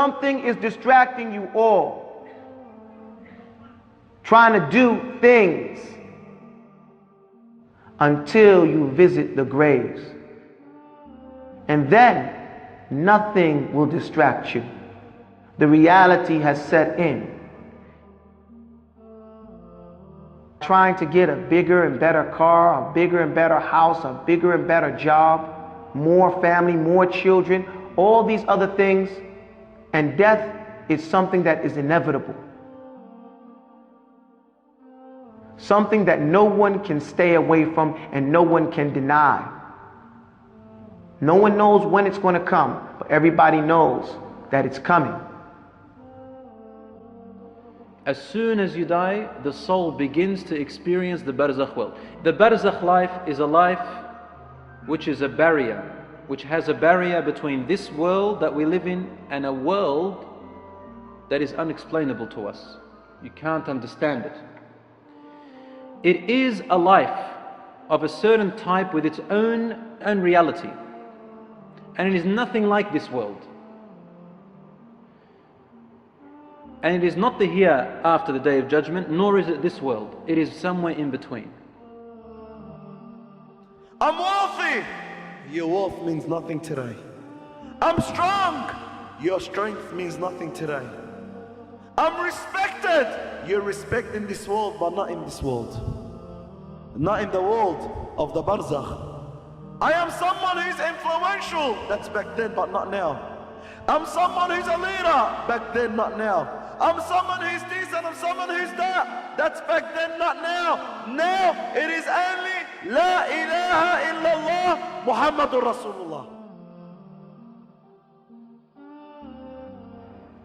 Something is distracting you all, trying to do things until you visit the graves. And then nothing will distract you. The reality has set in. Trying to get a bigger and better car, a bigger and better house, a bigger and better job, more family, more children, all these other things. And death is something that is inevitable. Something that no one can stay away from and no one can deny. No one knows when it's going to come, but everybody knows that it's coming. As soon as you die, the soul begins to experience the Barzakh world. The Barzakh life is a life which is a barrier, which has a barrier between this world that we live in and a world that is unexplainable to us. You can't understand it. It is a life of a certain type with its own reality. And it is nothing like this world. And it is not the here after the day of judgment, nor is it this world. It is somewhere in between. I'm wealthy. Your wealth means nothing today. I'm strong. Your strength means nothing today. I'm respected. You're respected in this world, but not in this world. Not in the world of the Barzakh. I am someone who's influential. That's back then, but not now. I'm someone who's a leader. Back then, not now. I'm someone who's this and I'm someone who's that. That's back then, not now. Now, it is only La ilaha illallah Muhammadur Rasulullah.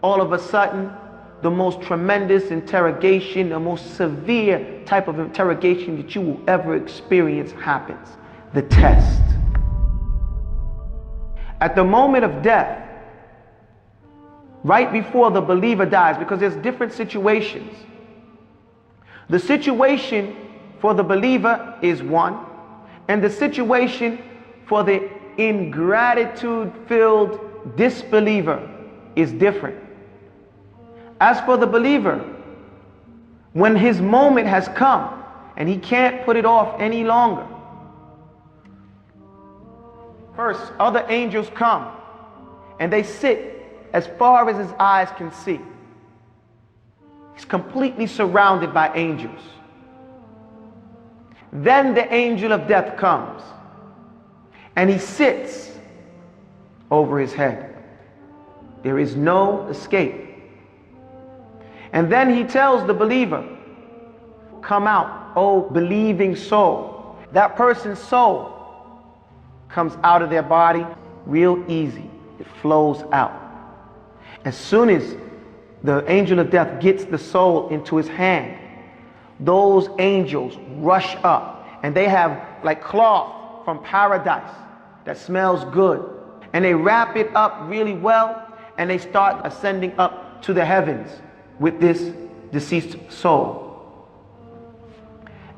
All of a sudden, the most tremendous interrogation, the most severe type of interrogation that you will ever experience happens. The test. At the moment of death, right before the believer dies, because there's different situations. The situation for the believer is one, and the situation for the ingratitude-filled disbeliever is different. As for the believer, when his moment has come and he can't put it off any longer, first, other angels come and they sit as far as his eyes can see. He's completely surrounded by angels. Then the angel of death comes and he sits over his head. There is no escape. And then he tells the believer, come out, O believing soul. That person's soul comes out of their body real easy. It flows out. As soon as the angel of death gets the soul into his hand, those angels rush up and they have like cloth from paradise that smells good. And they wrap it up really well and they start ascending up to the heavens with this deceased soul.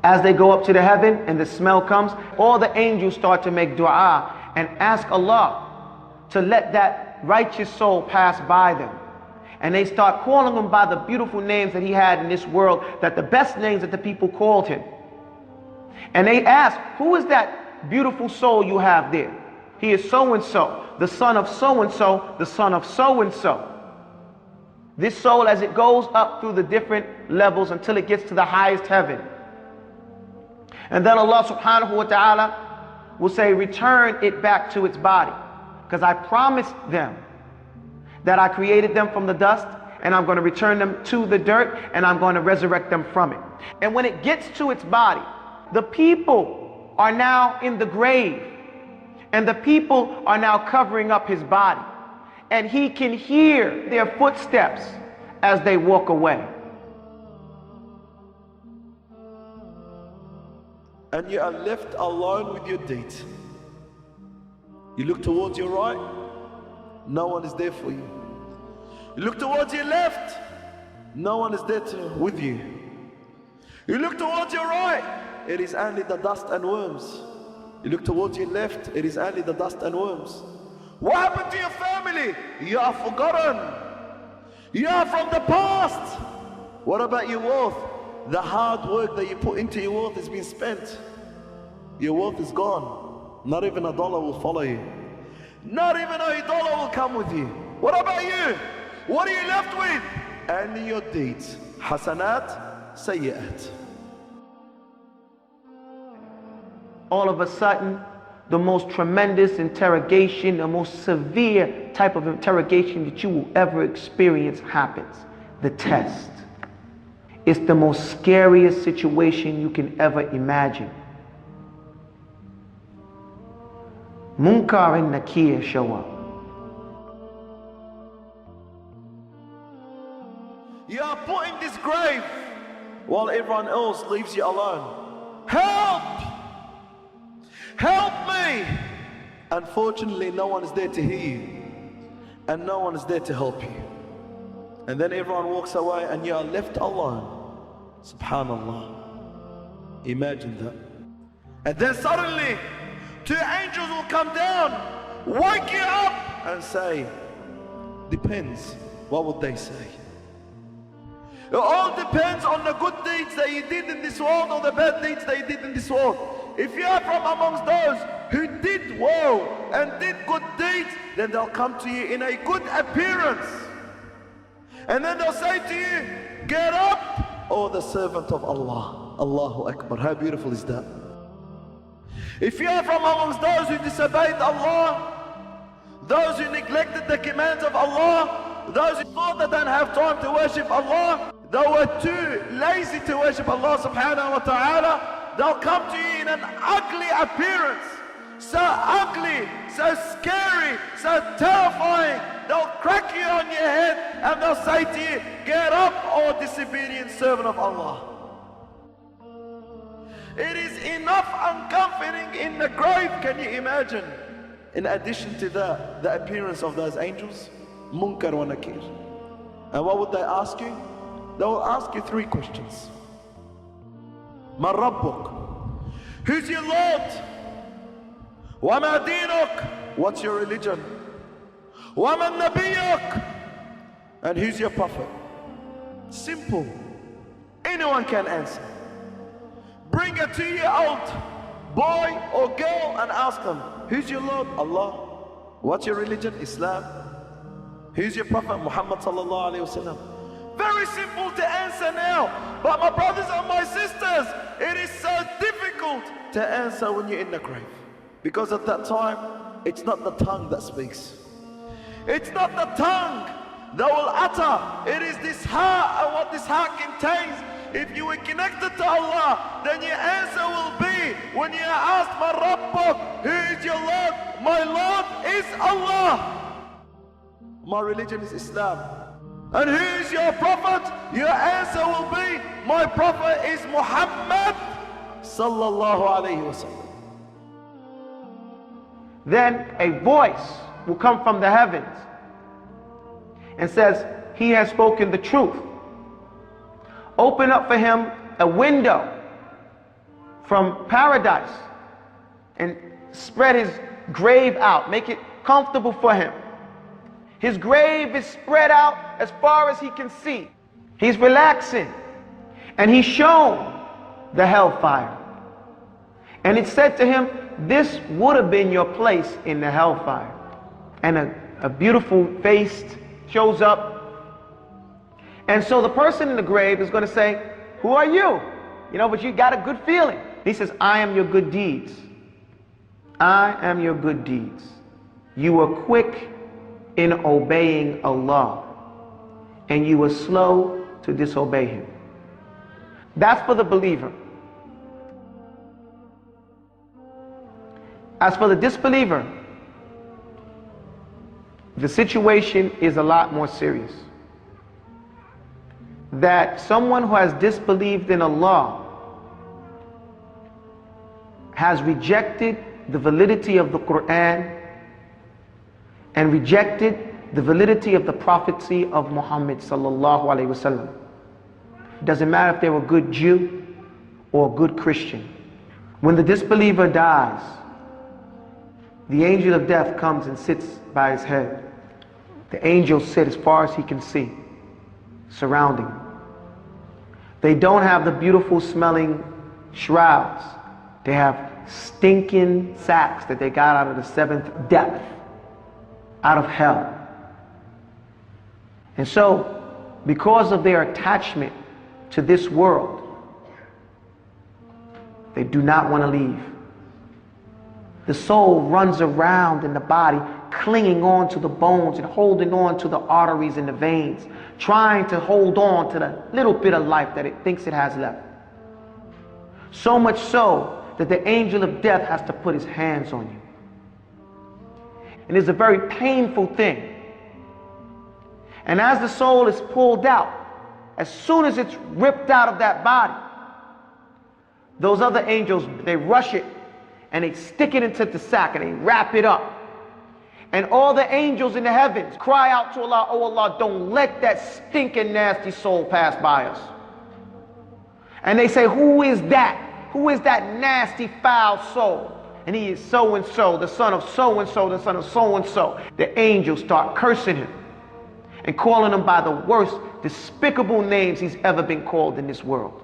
As they go up to the heaven and the smell comes, all the angels start to make dua and ask Allah to let that righteous soul pass by them. And they start calling him by the beautiful names that he had in this world, that the best names that the people called him. And they ask, who is that beautiful soul you have there? He is so-and-so, the son of so-and-so, the son of so-and-so. This soul, as it goes up through the different levels until it gets to the highest heaven. And then Allah subhanahu wa ta'ala will say, return it back to its body. Because I promised them that I created them from the dust and I'm going to return them to the dirt and I'm going to resurrect them from it. And when it gets to its body, the people are now in the grave and the people are now covering up his body. And he can hear their footsteps as they walk away. And you are left alone with your deed. You look towards your right, no one is there for you. You look towards your left, no one is there with you. You look towards your right, it is only the dust and worms. You look towards your left, it is only the dust and worms. What happened to your family? You are forgotten. You are from the past. What about your wealth? The hard work that you put into your wealth has been spent. Your wealth is gone. Not even a dollar will follow you. Not even a dollar will come with you. What about you? What are you left with? Only your deeds. Hasanat, sayyi'at. All of a sudden, the most tremendous interrogation, the most severe type of interrogation that you will ever experience happens. The test. It's the most scariest situation you can ever imagine. Munkar and nakir show up. You are put in this grave while everyone else leaves you alone. Help! Help me! Unfortunately, no one is there to hear you, and no one is there to help you. And then everyone walks away and you are left alone. Subhanallah. Imagine that. And then suddenly, two angels will come down, wake you up and say, depends. What would they say? It all depends on the good deeds that you did in this world or the bad deeds that you did in this world. If you are from amongst those who did well and did good deeds, then they'll come to you in a good appearance. And then they'll say to you, get up, O the servant of Allah. Allahu Akbar. How beautiful is that? If you are from amongst those who disobeyed Allah, those who neglected the commands of Allah, those who thought they don't have time to worship Allah, they were too lazy to worship Allah subhanahu wa ta'ala, they'll come to you in an ugly appearance. So ugly, so scary, so terrifying. They'll crack you on your head and they'll say to you, get up, O disobedient servant of Allah. It is enough uncomforting in the grave, can you imagine? In addition to that, the appearance of those angels, Munkar wa nakir. And what would they ask you? They will ask you three questions. Man Rabbuk? Who's your Lord? Wa ma dinuk? What's your religion? Wa man nabiyyuk? And who's your prophet? Simple. Anyone can answer. Bring a 2-year-old boy or girl and ask them, who's your Lord? Allah. What's your religion? Islam. Who's your prophet? Muhammad sallallahu alayhi wa sallam. Very simple to answer now. But my brothers and my sisters, it is so difficult to answer when you're in the grave. Because at that time, it's not the tongue that speaks. It's not the tongue that will utter. It is this heart and what this heart contains. If you were connected to Allah, then your answer will be, when you are asked, Man Rabbuk, who is your Lord? My Lord is Allah. My religion is Islam. And who is your prophet? Your answer will be, my prophet is Muhammad sallallahu alayhi wa sallam. Then a voice will come from the heavens and says, he has spoken the truth. Open up for him a window from paradise and spread his grave out. Make it comfortable for him. His grave is spread out as far as he can see. He's relaxing. And he's shown the hellfire. And it said to him, this would have been your place in the hellfire. And a beautiful face shows up. And so the person in the grave is going to say, who are you? You know, but you got a good feeling. He says, I am your good deeds. I am your good deeds. You were quick in obeying Allah, and you were slow to disobey Him. That's for the believer. As for the disbeliever, the situation is a lot more serious. That someone who has disbelieved in Allah has rejected the validity of the Quran and rejected the validity of the prophecy of Muhammad sallallahu alaihi wasallam. Doesn't matter if they were a good Jew or a good Christian. When the disbeliever dies, the angel of death comes and sits by his head. The angels sit as far as he can see. surrounding him. They don't have the beautiful smelling shrouds. They have stinking sacks that they got out of the seventh depth, out of hell. And so, because of their attachment to this world, they do not want to leave. The soul runs around in the body, clinging on to the bones and holding on to the arteries and the veins, trying to hold on to the little bit of life that it thinks it has left. So much so that the angel of death has to put his hands on you. And it's a very painful thing. And as the soul is pulled out, as soon as it's ripped out of that body, those other angels, they rush it and they stick it into the sack and they wrap it up. And all the angels in the heavens cry out to Allah, "Oh Allah, don't let that stinking nasty soul pass by us." And they say, "Who is that? Who is that nasty foul soul?" And he is so and so, the son of so and so, the son of so and so. The angels start cursing him and calling him by the worst despicable names he's ever been called in this world.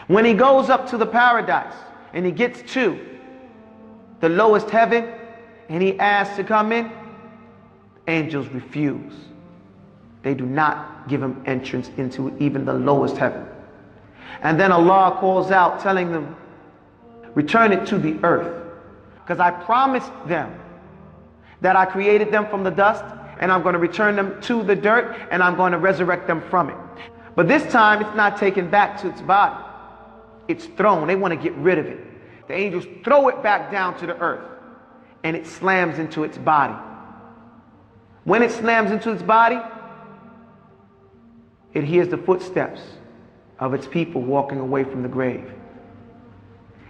When he goes up to the paradise and he gets to the lowest heaven and he asks to come in, angels refuse. They do not give him entrance into even the lowest heaven. And then Allah calls out telling them, return it to the earth, because I promised them that I created them from the dust and I'm going to return them to the dirt and I'm going to resurrect them from it. But this time it's not taken back to its body. It's thrown. They want to get rid of it. The angels throw it back down to the earth and it slams into its body. When it slams into its body, it hears the footsteps of its people walking away from the grave.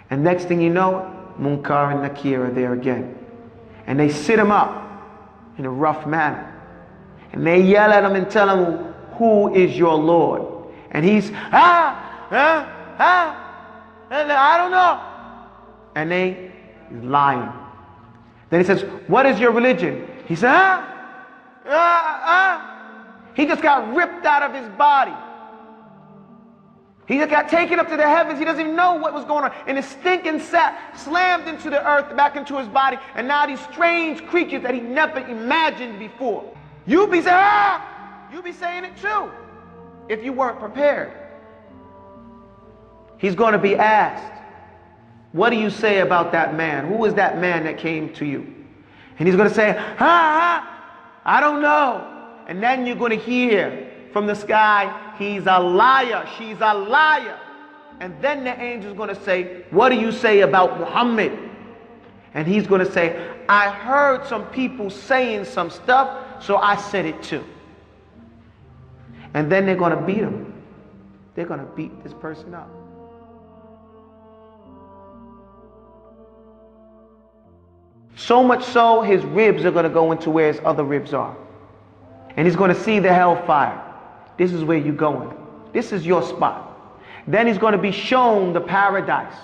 And next thing you know, Munkar and Nakir are there again. And they sit him up in a rough manner. And they yell at him and tell him, who is your Lord? And he's, I don't know. And he's lying. Then he says, what is your religion? He said, He just got ripped out of his body. He just got taken up to the heavens. He doesn't even know what was going on. And his stinking sack slammed into the earth, back into his body. And now these strange creatures that he never imagined before. You'd be saying, you'd be saying it too, if you weren't prepared. He's going to be asked, what do you say about that man? Who is that man that came to you? And he's going to say, I don't know. And then you're going to hear from the sky, he's a liar, she's a liar. And then the angel's going to say, what do you say about Muhammad? And he's going to say, I heard some people saying some stuff, so I said it too. And then they're going to beat him. They're going to beat this person up. So much so, his ribs are going to go into where his other ribs are. And he's going to see the hellfire. This is where you're going. This is your spot. Then he's going to be shown the paradise.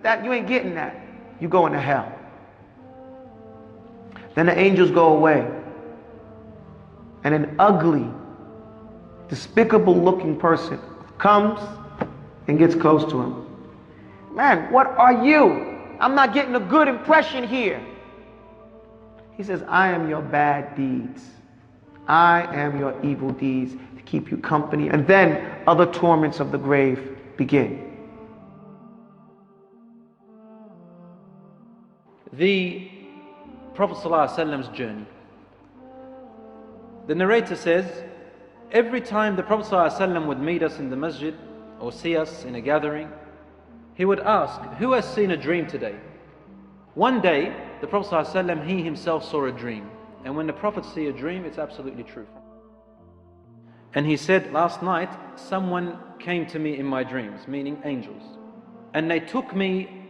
That you ain't getting that. You going to hell. Then the angels go away. And an ugly, despicable looking person comes and gets close to him. Man, what are you? I'm not getting a good impression here. He says, I am your bad deeds. I am your evil deeds to keep you company. And then other torments of the grave begin. The Prophet ﷺ's journey. The narrator says, every time the Prophet ﷺ would meet us in the masjid or see us in a gathering, he would ask, who has seen a dream today? One day, the Prophet ﷺ, he himself saw a dream. And when the Prophet sees a dream, it's absolutely true. And he said, last night, someone came to me in my dreams, meaning angels. And they took me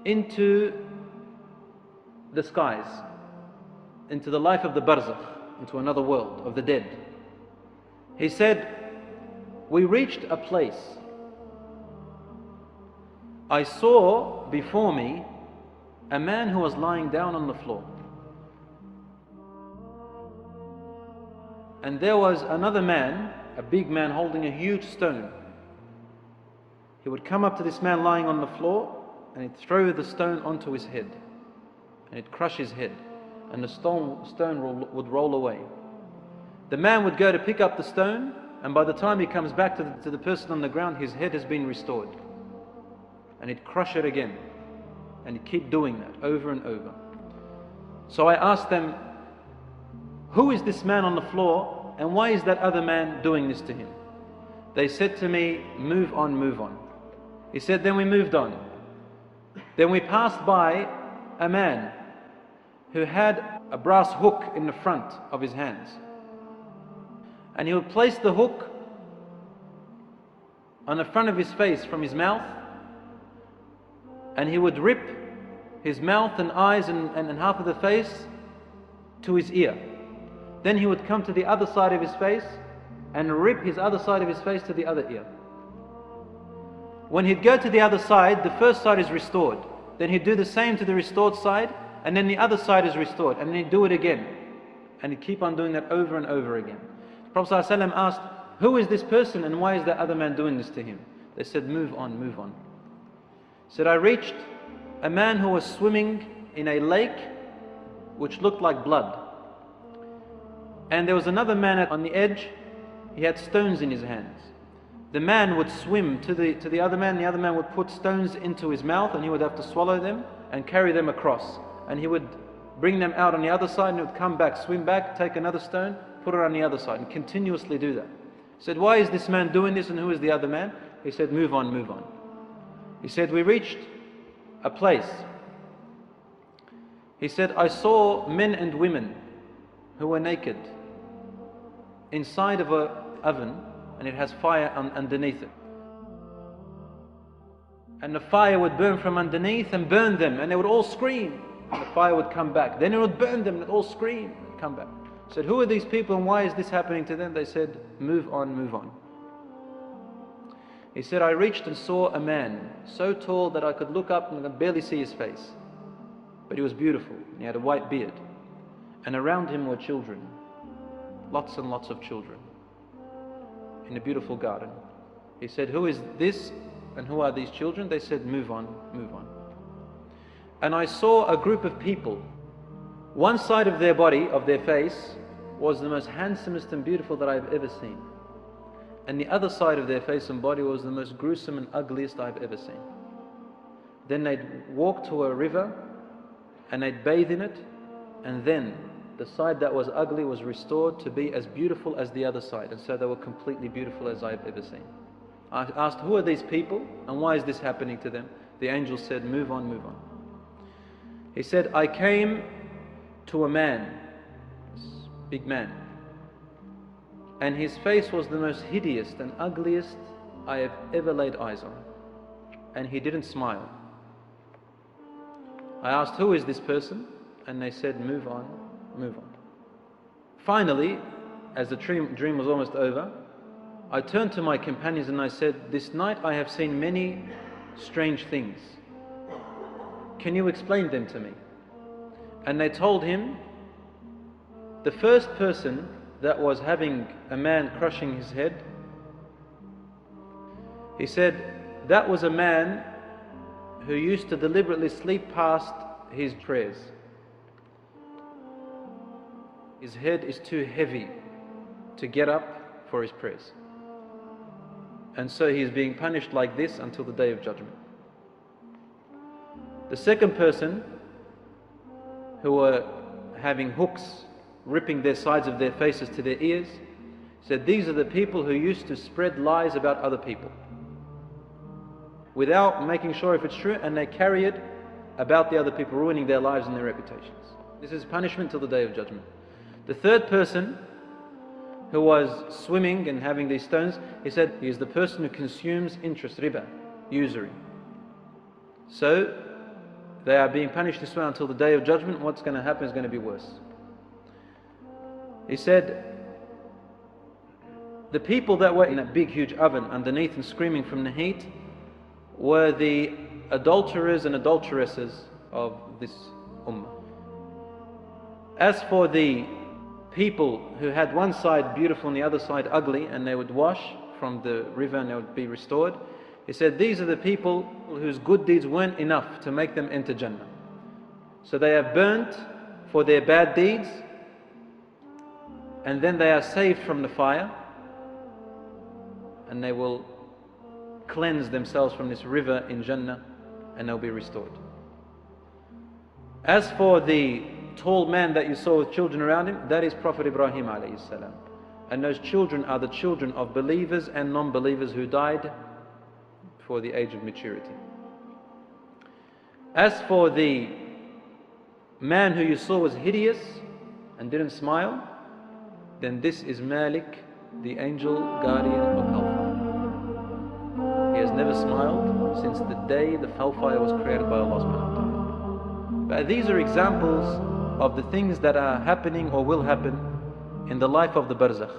into the skies, into the life of the Barzakh, into another world of the dead. He said, we reached a place. I saw before me a man who was lying down on the floor. and there was another man, a big man holding a huge stone. He would come up to this man lying on the floor, and he'd throw the stone onto his head, and it'd crush his head, and the stone would roll away. The man would go to pick up the stone, and by the time he comes back to the person on the ground, his head has been restored. And he'd crush it again, and he'd keep doing that over and over. So I asked them, who is this man on the floor, and why is that other man doing this to him? They said to me, move on, move on. He said, then we moved on. Then we passed by a man who had a brass hook in the front of his hands. And he would place the hook on the front of his face from his mouth, and he would rip his mouth and eyes and half of the face to his ear. Then he would come to the other side of his face and rip his other side of his face to the other ear. When he'd go to the other side, the first side is restored. Then he'd do the same to the restored side, and then the other side is restored, and then he'd do it again. And he'd keep on doing that over and over again. The Prophet ﷺ asked, who is this person and why is that other man doing this to him? They said, move on, move on. He said, I reached a man who was swimming in a lake which looked like blood. And there was another man on the edge. He had stones in his hands. The man would swim to the other man. The other man would put stones into his mouth, and he would have to swallow them and carry them across. And he would bring them out on the other side, and he would come back, swim back, take another stone, put it on the other side, and continuously do that. He said, why is this man doing this, and who is the other man? He said, move on, move on. He said, we reached a place. He said, I saw men and women who were naked inside of an oven, and it has fire underneath it. And the fire would burn from underneath and burn them, and they would all scream. And the fire would come back. Then it would burn them, and they'd all scream and come back. I said, who are these people and why is this happening to them? They said, move on, move on. He said, I reached and saw a man so tall that I could look up and could barely see his face. But he was beautiful, and he had a white beard. And around him were children, lots and lots of children, in a beautiful garden. He said, who is this and who are these children? They said, move on, move on. And I saw a group of people. One side of their body, of their face, was the most handsomest and beautiful that I've ever seen. And the other side of their face and body was the most gruesome and ugliest I've ever seen. Then they'd walk to a river and they'd bathe in it, and then the side that was ugly was restored to be as beautiful as the other side. And so they were completely beautiful as I've ever seen. I asked, who are these people and why is this happening to them? The angel said, move on, move on. He said, I came to a man, this big man, and his face was the most hideous and ugliest I have ever laid eyes on. And he didn't smile. I asked, who is this person? And they said, move on, move on. Finally, as the dream was almost over, I turned to my companions and I said, this night I have seen many strange things. Can you explain them to me? And they told him, the first person that was having a man crushing his head, he said, that was a man who used to deliberately sleep past his prayers. His head is too heavy to get up for his prayers. And so he is being punished like this until the Day of Judgment. The second person, who were having hooks ripping their sides of their faces to their ears, said, these are the people who used to spread lies about other people without making sure if it's true, and they carry it about the other people, ruining their lives and their reputations. This is punishment till the Day of Judgment. The third person, who was swimming and having these stones, he said, he is the person who consumes interest, riba, usury. So they are being punished this way until the Day of Judgment. What's going to happen is going to be worse. He said, the people that were in that big huge oven underneath and screaming from the heat were the adulterers and adulteresses of this ummah. As for the people who had one side beautiful and the other side ugly, and they would wash from the river and they would be restored. He said, these are the people whose good deeds weren't enough to make them enter Jannah. So they are burnt for their bad deeds, and then they are saved from the fire, and they will cleanse themselves from this river in Jannah, and they'll be restored. As for the tall man that you saw with children around him, that is Prophet Ibrahim alayhi salam. And those children are the children of believers and non-believers who died before the age of maturity. As for the man who you saw was hideous and didn't smile, then this is Malik, the angel guardian of hellfire. He has never smiled since the day the hellfire was created by Allah subhanahu wa ta'ala. But these are examples of the things that are happening or will happen in the life of the Barzakh.